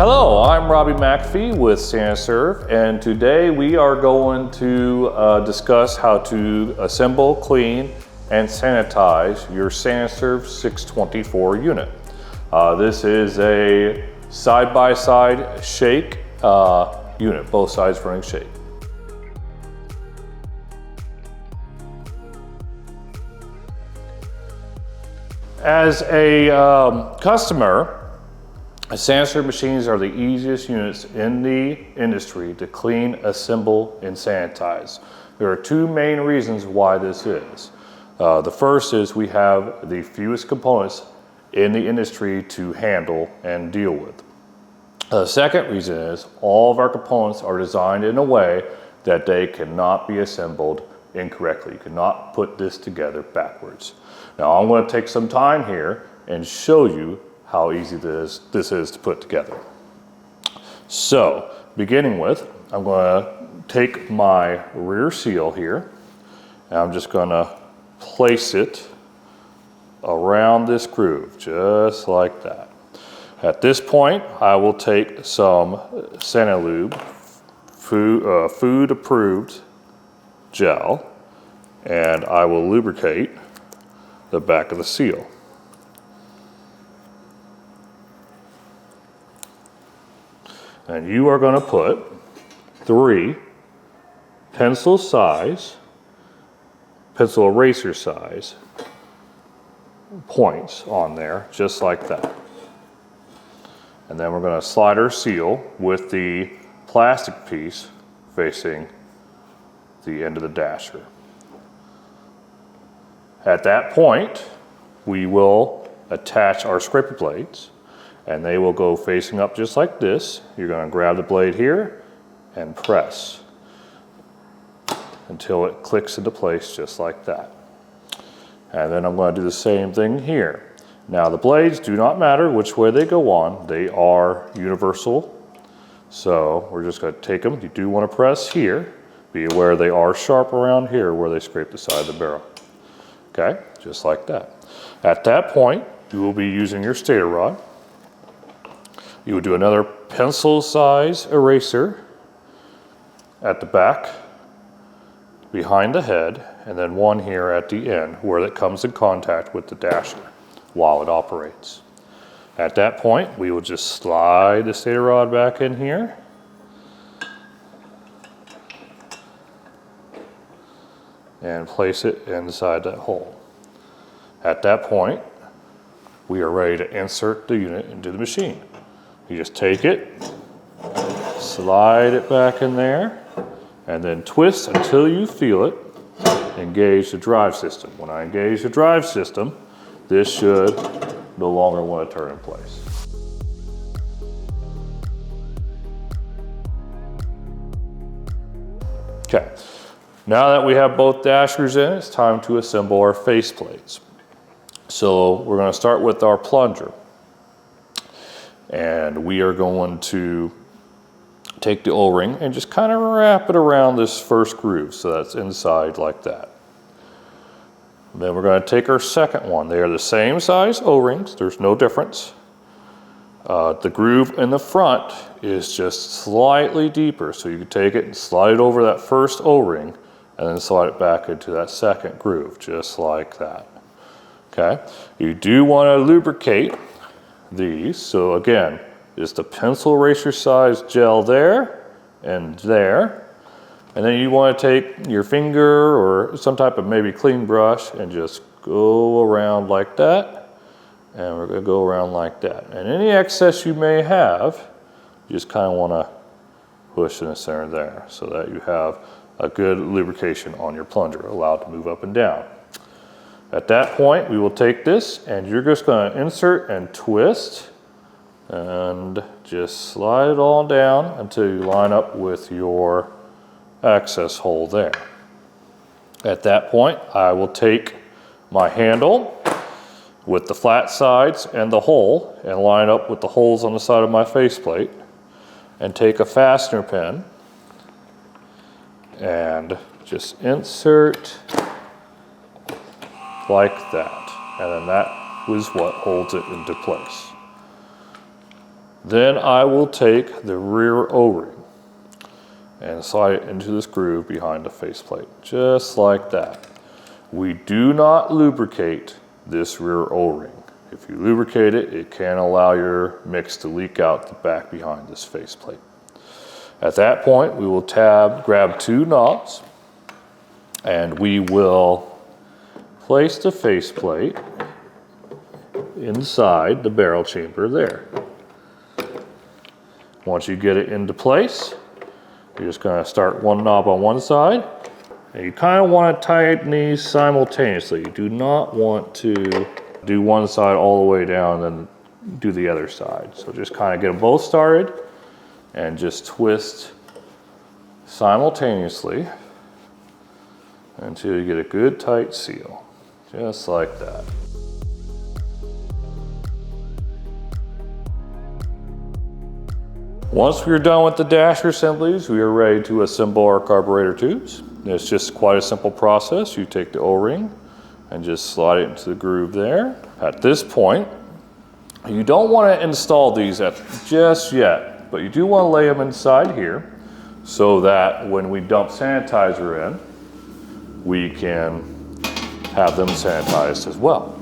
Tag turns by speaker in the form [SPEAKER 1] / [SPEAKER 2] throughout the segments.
[SPEAKER 1] Hello, I'm Robbie McAfee with SaniServ, and today we are going to discuss how to assemble, clean, and sanitize your SaniServ 624 unit. This is a side-by-side shake unit, both sides running shake. As a customer, SaniServ machines are the easiest units in the industry to clean, assemble, and sanitize. There are two main reasons why this is. The first is we have the fewest components in the industry to handle and deal with. The second reason is all of our components are designed in a way that they cannot be assembled incorrectly. You cannot put this together backwards. Now I'm going to take some time here and show you how easy this is to put together. So, beginning with, I'm going to take my rear seal here, and I'm just going to place it around this groove, just like that. At this point, I will take some SaniLube food approved gel, and I will lubricate the back of the seal. And you are going to put 3 pencil eraser size points on there, just like that. And then we're going to slide our seal with the plastic piece facing the end of the dasher. At that point, we will attach our scraper blades, and they will go facing up just like this. You're going to grab the blade here and press until it clicks into place just like that. And then I'm going to do the same thing here. Now the blades do not matter which way they go on. They are universal. So we're just going to take them. You do want to press here. Be aware they are sharp around here where they scrape the side of the barrel. Okay, just like that. At that point, you will be using your stator rod. You would do another pencil size eraser at the back, behind the head, and then one here at the end where it comes in contact with the dasher while it operates. At that point, we will just slide the stator rod back in here. And place it inside that hole. At that point, we are ready to insert the unit into the machine. You just take it, slide it back in there, and then twist until you feel it. Engage the drive system. When I engage the drive system, this should no longer want to turn in place. Okay, now that we have both dashers in, it's time to assemble our face plates. So we're going to start with our plunger. And we are going to take the O-ring and just kind of wrap it around this first groove so that's inside like that. And then we're going to take our second one. They are the same size O-rings, there's no difference. The groove in the front is just slightly deeper, so you can take it and slide it over that first O-ring and then slide it back into that second groove, just like that. Okay, you do want to lubricate these. So again, just a pencil eraser size gel there and there. And then you want to take your finger or some type of maybe clean brush and just go around like that. And we're going to go around like that. And any excess you may have, you just kind of want to push in the center there so that you have a good lubrication on your plunger, allowed to move up and down. At that point, we will take this and you're just going to insert and twist and just slide it all down until you line up with your access hole there. At that point, I will take my handle with the flat sides and the hole and line up with the holes on the side of my faceplate and take a fastener pin and just insert like that, and then that was what holds it into place. Then I will take the rear O-ring and slide it into this groove behind the faceplate, just like that. We do not lubricate this rear O-ring. If you lubricate it, it can allow your mix to leak out the back behind this faceplate. At that point, we will grab 2 knobs, and we will place the faceplate inside the barrel chamber there. Once you get it into place, you're just going to start one knob on one side, and you kind of want to tighten these simultaneously. You do not want to do one side all the way down and then do the other side. So just kind of get them both started and just twist simultaneously until you get a good tight seal, just like that. Once we're done with the dasher assemblies, we are ready to assemble our carburetor tubes. It's just quite a simple process. You take the O-ring and just slide it into the groove there. At this point, you don't want to install these just yet, but you do want to lay them inside here so that when we dump sanitizer in, we can have them sanitized as well.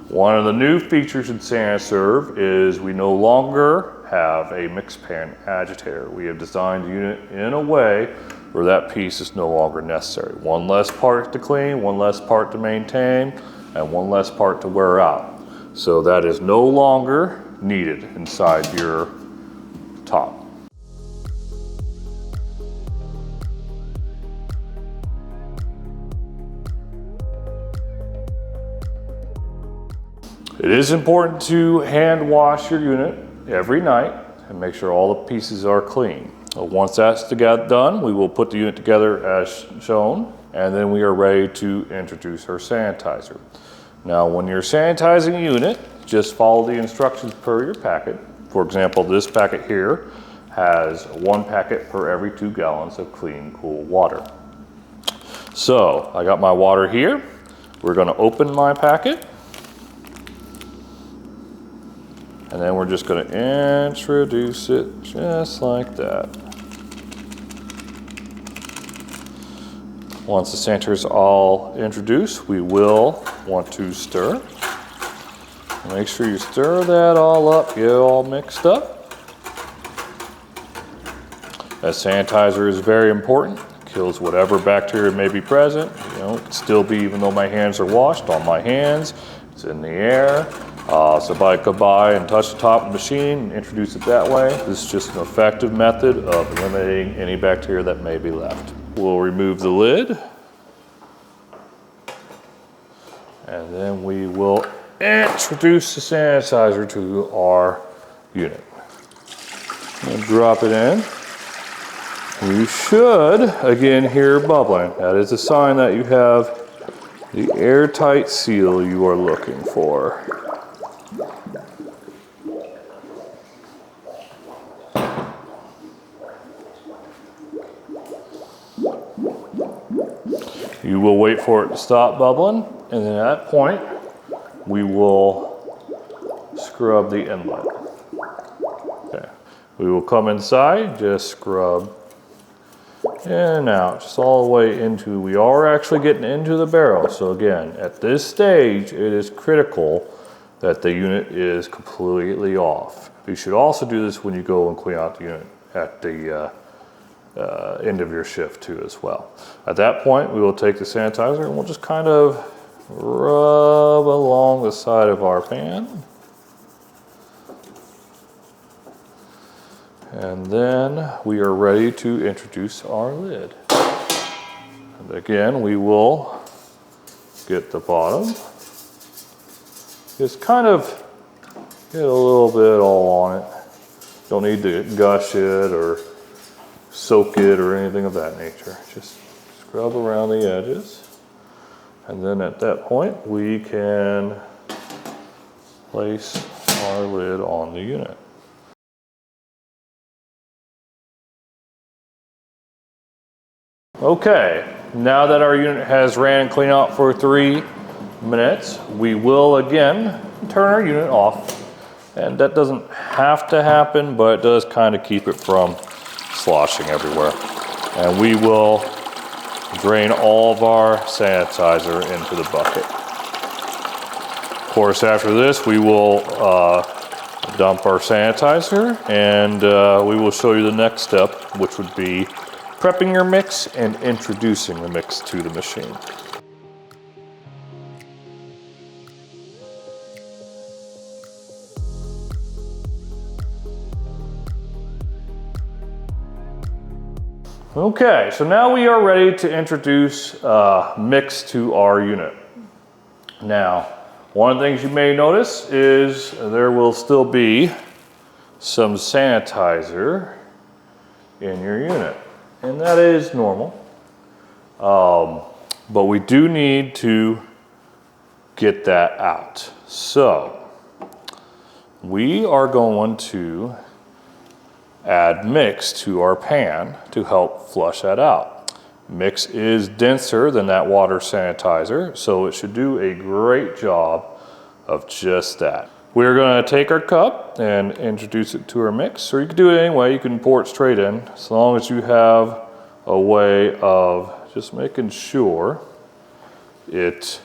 [SPEAKER 1] One of the new features in SaniServ is we no longer have a mix pan agitator. We have designed the unit in a way where that piece is no longer necessary. One less part to clean, one less part to maintain, and one less part to wear out. So that is no longer needed inside your top. It is important to hand wash your unit every night and make sure all the pieces are clean. Once that's done, we will put the unit together as shown, and then we are ready to introduce our sanitizer. Now, when you're sanitizing a unit, just follow the instructions per your packet. For example, this packet here has 1 packet per every 2 gallons of clean, cool water. So, I got my water here. We're gonna open my packet. And then we're just going to introduce it just like that. Once the sanitizer is all introduced, we will want to stir. Make sure you stir that all up, get it all mixed up. That sanitizer is very important. It kills whatever bacteria may be present. You know, it can still be, even though my hands are washed, on my hands. It's in the air. Somebody could buy and touch the top of the machine and introduce it that way. This is just an effective method of eliminating any bacteria that may be left. We'll remove the lid. And then we will introduce the sanitizer to our unit. And drop it in. You should, again, hear bubbling. That is a sign that you have the airtight seal you are looking for. You will wait for it to stop bubbling, and then at that point, we will scrub the inlet. Okay. We will come inside, just scrub in and out, just all the way into, we are actually getting into the barrel. So again, at this stage, it is critical that the unit is completely off. You should also do this when you go and clean out the unit at the end of your shift too as well. At that point, we will take the sanitizer and we'll just kind of rub along the side of our pan. And then we are ready to introduce our lid. And again, we will get the bottom. Just kind of get a little bit all on it. Don't need to gush it or soak it or anything of that nature. Just scrub around the edges. And then at that point, we can place our lid on the unit. Okay, now that our unit has ran clean out for 3 minutes, we will again turn our unit off And that doesn't have to happen, but it does kind of keep it from sloshing everywhere. And we will drain all of our sanitizer into the bucket. Of course, after this, we will dump our sanitizer, and we will show you the next step, which would be prepping your mix and introducing the mix to the machine. Okay, so now we are ready to introduce mix to our unit. Now, one of the things you may notice is there will still be some sanitizer in your unit, and that is normal. But we do need to get that out. So, we are going to add mix to our pan to help flush that out. Mix is denser than that water sanitizer, so it should do a great job of just that. We're going to take our cup and introduce it to our mix, or you can do it anyway. You can pour it straight in, as long as you have a way of just making sure it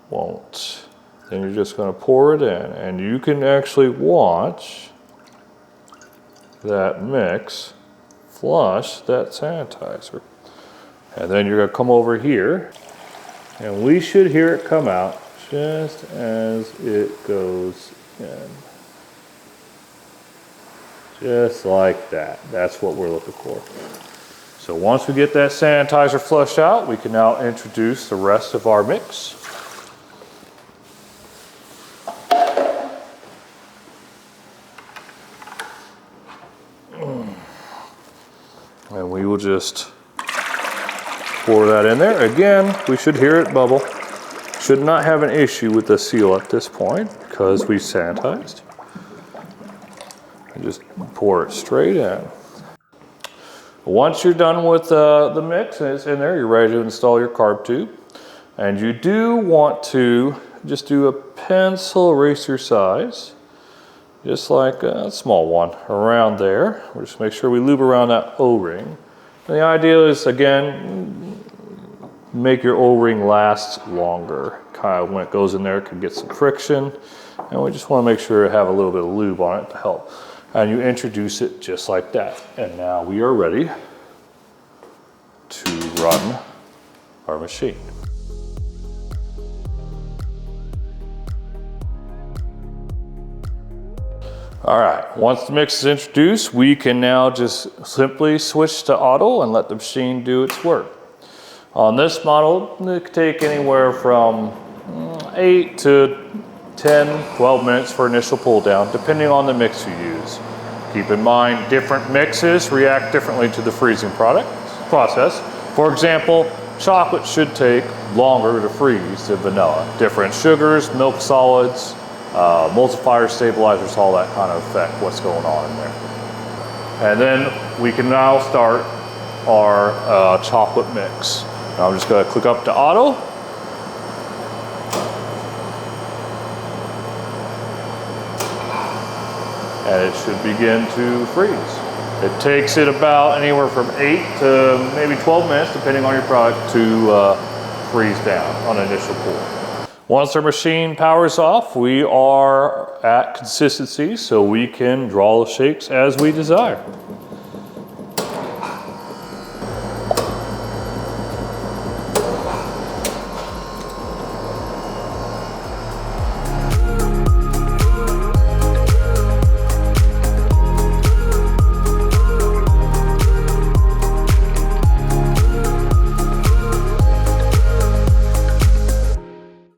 [SPEAKER 1] won't. Then you're just going to pour it in, and you can actually watch that mix flush that sanitizer. And then you're going to come over here, and we should hear it come out just as it goes in. Just like that. That's what we're looking for. So once we get that sanitizer flushed out, we can now introduce the rest of our mix. And we will just pour that in there. Again, we should hear it bubble. Should not have an issue with the seal at this point because we sanitized. And just pour it straight in. Once you're done with the mix and it's in there, you're ready to install your carb tube. And you do want to just do a pencil eraser size, just like a small one around there. We'll just make sure we lube around that O-ring. And the idea is, again, make your O-ring last longer. Kind of when it goes in there, it can get some friction. And we just want to make sure to have a little bit of lube on it to help. And you introduce it just like that. And now we are ready to run our machine. All right, once the mix is introduced, we can now just simply switch to auto and let the machine do its work. On this model, it could take anywhere from 8 to 10, 12 minutes for initial pull down, depending on the mix you use. Keep in mind, different mixes react differently to the freezing process. For example, chocolate should take longer to freeze than vanilla. Different sugars, milk solids, emulsifiers, stabilizers, all that kind of affect what's going on in there. And then we can now start our chocolate mix. Now I'm just going to click up to auto. And it should begin to freeze. It takes it about anywhere from 8 to maybe 12 minutes, depending on your product, to freeze down on initial pull. Once our machine powers off, we are at consistency, so we can draw the shapes as we desire.